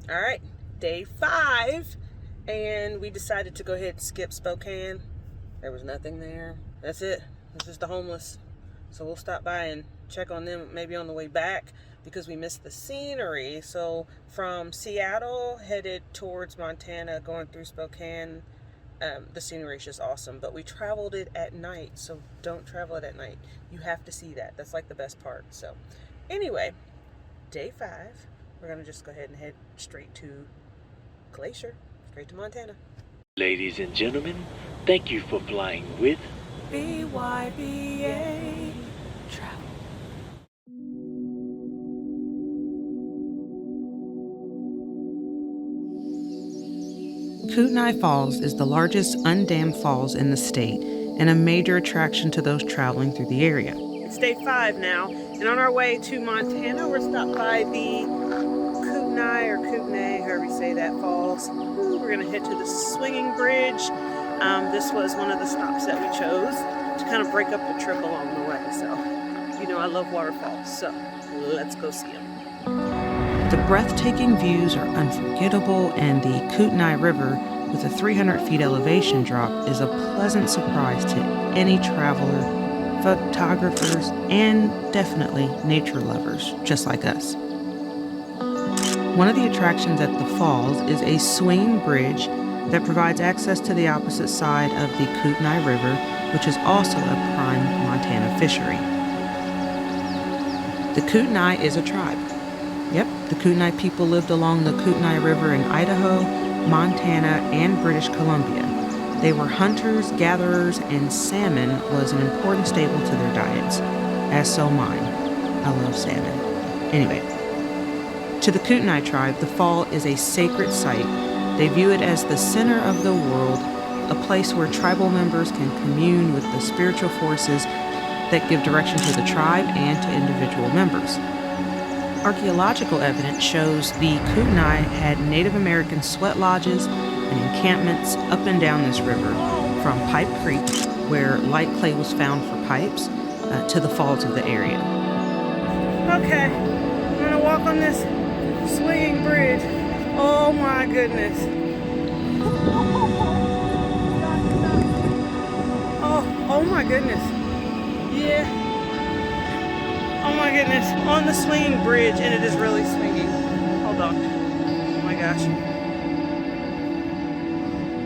All right, day 5, and we decided to go ahead and skip Spokane. There was nothing there. That's it. It's just the homeless. So we'll stop by and check on them maybe on the way back because we missed the scenery. So from Seattle, headed towards Montana, going through Spokane, the scenery is just awesome. But we traveled it at night, so don't travel it at night. You have to see that. That's like the best part. So anyway, day 5. We're going to just go ahead and head straight to Glacier, straight to Montana. Ladies and gentlemen, thank you for flying with BYBA Travel. Kootenai Falls is the largest undammed falls in the state and a major attraction to those traveling through the area. It's day 5 now, and on our way to Montana, we're stopped by the Kootenai, however you say that, falls. We're gonna head to the swinging bridge. This was one of the stops that we chose to kind of break up the trip along the way. So, you know I love waterfalls, so let's go see them. The breathtaking views are unforgettable, and the Kootenai River, with a 300 feet elevation drop, is a pleasant surprise to any traveler, photographers, and definitely nature lovers just like us. One of the attractions at the falls is a swinging bridge that provides access to the opposite side of the Kootenai River, which is also a prime Montana fishery. The Kootenai is a tribe. Yep, the Kootenai people lived along the Kootenai River in Idaho, Montana, and British Columbia. They were hunters, gatherers, and salmon was an important staple to their diets, as so mine. I love salmon. Anyway, to the Kootenai tribe, the fall is a sacred site. They view it as the center of the world, a place where tribal members can commune with the spiritual forces that give direction to the tribe and to individual members. Archaeological evidence shows the Kootenai had Native American sweat lodges and encampments up and down this river, from Pipe Creek, where light clay was found for pipes, to the falls of the area. Okay, I'm gonna walk on this swinging bridge. Oh my goodness. Oh my goodness. Yeah. Oh my goodness. On the swinging bridge, and it is really swinging. Hold on. Oh my gosh.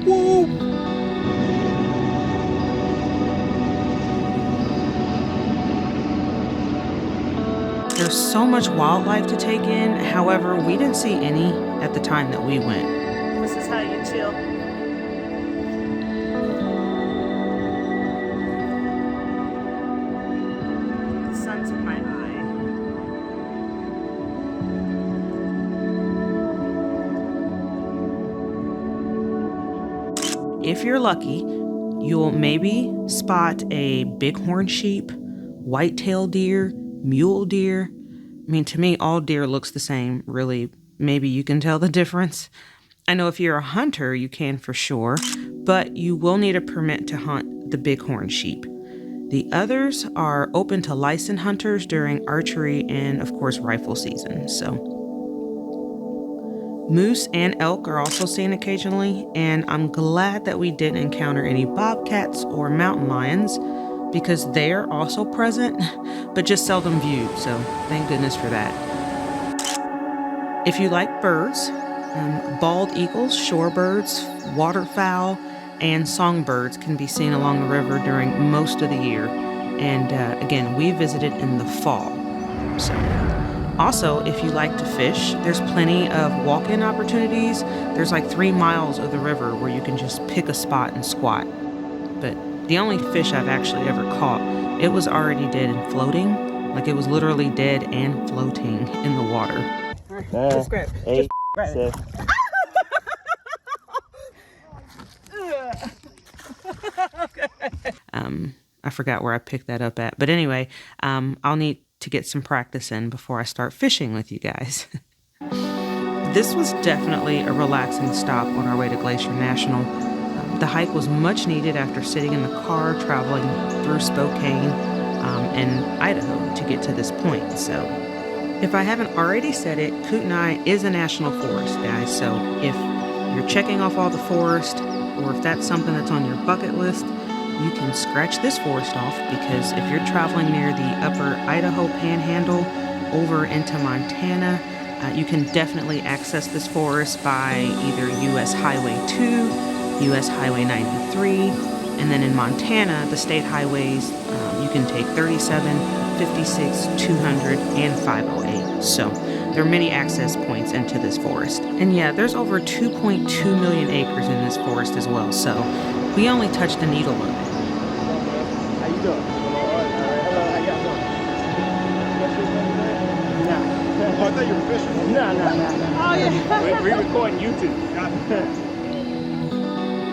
Whoa. There's so much wildlife to take in. However, we didn't see any at the time that we went. This is how you chill. The sun's in my eye. If you're lucky, you'll maybe spot a bighorn sheep, white-tailed deer, mule deer. I mean, to me, all deer looks the same, really. Maybe you can tell the difference. I know if you're a hunter, you can for sure, but you will need a permit to hunt the bighorn sheep. The others are open to licensed hunters during archery and, of course, rifle season. So, moose and elk are also seen occasionally, and I'm glad that we didn't encounter any bobcats or mountain lions, because they're also present, but just seldom viewed, so thank goodness for that. If you like birds, bald eagles, shorebirds, waterfowl, and songbirds can be seen along the river during most of the year, and again, we visited in the fall. So, also, if you like to fish, there's plenty of walk-in opportunities. There's like 3 miles of the river where you can just pick a spot and squat. But the only fish I've actually ever caught, it was already dead and floating. Like it was literally dead and floating in the water. All right, just grab it. Just grab it. Okay. I forgot where I picked that up at. But anyway, I'll need to get some practice in before I start fishing with you guys. This was definitely a relaxing stop on our way to Glacier National. The hike was much needed after sitting in the car traveling through Spokane and Idaho to get to this point. So If I haven't already said it, Kootenai is a national forest, guys. So if you're checking off all the forest, or if that's something that's on your bucket list, you can scratch this forest off, because if you're traveling near the upper Idaho panhandle over into Montana, you can definitely access this forest by either US Highway 2, US Highway 93, and then in Montana, the state highways, you can take 37, 56, 200, and 508. So there are many access points into this forest. And yeah, there's over 2.2 million acres in this forest as well, so we only touched the needle of it. How you doing? Hello, how y'all doing? Nah. Oh, I thought you were fishing. No. Oh, yeah. we recording YouTube.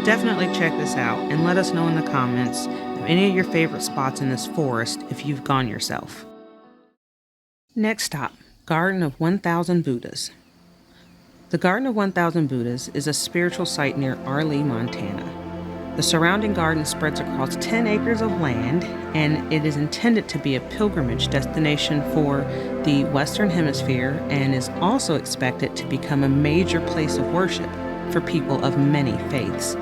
Definitely check this out and let us know in the comments of any of your favorite spots in this forest if you've gone yourself. Next stop, Garden of 1,000 Buddhas. The Garden of 1,000 Buddhas is a spiritual site near Arlee, Montana. The surrounding garden spreads across 10 acres of land, and it is intended to be a pilgrimage destination for the Western Hemisphere, and is also expected to become a major place of worship for people of many faiths.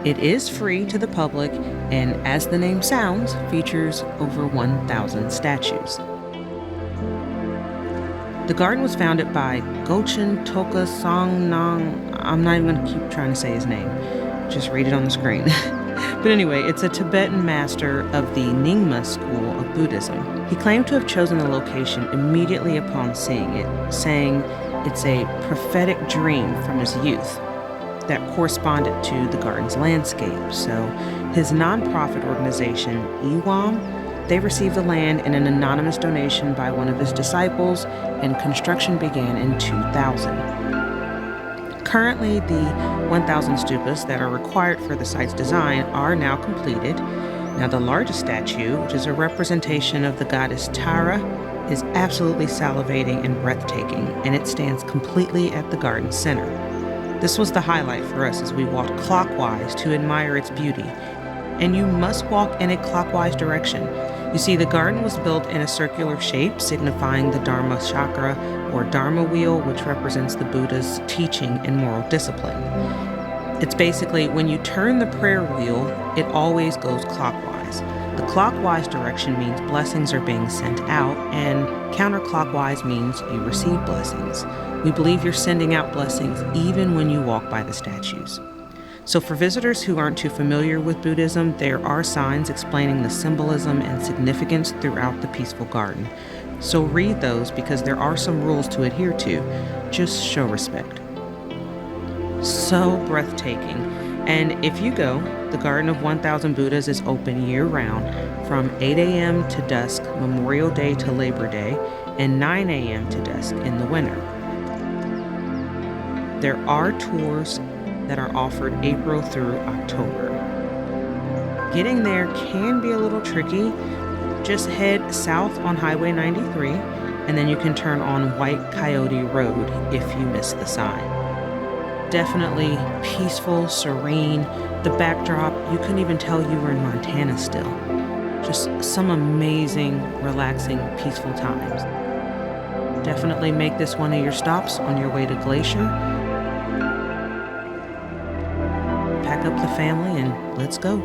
It is free to the public, and as the name sounds, features over 1,000 statues. The garden was founded by Gochin Toka Sang-ngag. I'm not even going to keep trying to say his name. Just read it on the screen. But anyway, it's a Tibetan master of the Nyingma school of Buddhism. He claimed to have chosen the location immediately upon seeing it, saying it's a prophetic dream from his youth that corresponded to the garden's landscape. So his nonprofit organization, Iwam, they received the land in an anonymous donation by one of his disciples, and construction began in 2000. Currently, the 1,000 stupas that are required for the site's design are now completed. Now, the largest statue, which is a representation of the goddess Tara, is absolutely salivating and breathtaking, and it stands completely at the garden center. This was the highlight for us as we walked clockwise to admire its beauty. And you must walk in a clockwise direction. You see, the garden was built in a circular shape, signifying the Dharma chakra or Dharma wheel, which represents the Buddha's teaching and moral discipline. It's basically when you turn the prayer wheel, it always goes clockwise. The clockwise direction means blessings are being sent out, and counterclockwise means you receive blessings. We believe you're sending out blessings even when you walk by the statues. So for visitors who aren't too familiar with Buddhism, there are signs explaining the symbolism and significance throughout the peaceful garden. So read those, because there are some rules to adhere to. Just show respect. So breathtaking. And if you go, the Garden of 1,000 Buddhas is open year-round from 8 a.m. to dusk, Memorial Day to Labor Day, and 9 a.m. to dusk in the winter. There are tours that are offered April through October. Getting there can be a little tricky. Just head south on Highway 93, and then you can turn on White Coyote Road if you miss the sign. Definitely peaceful, serene. The backdrop, you couldn't even tell you were in Montana still. Just some amazing, relaxing, peaceful times. Definitely make this one of your stops on your way to Glacier. Pack up the family and let's go.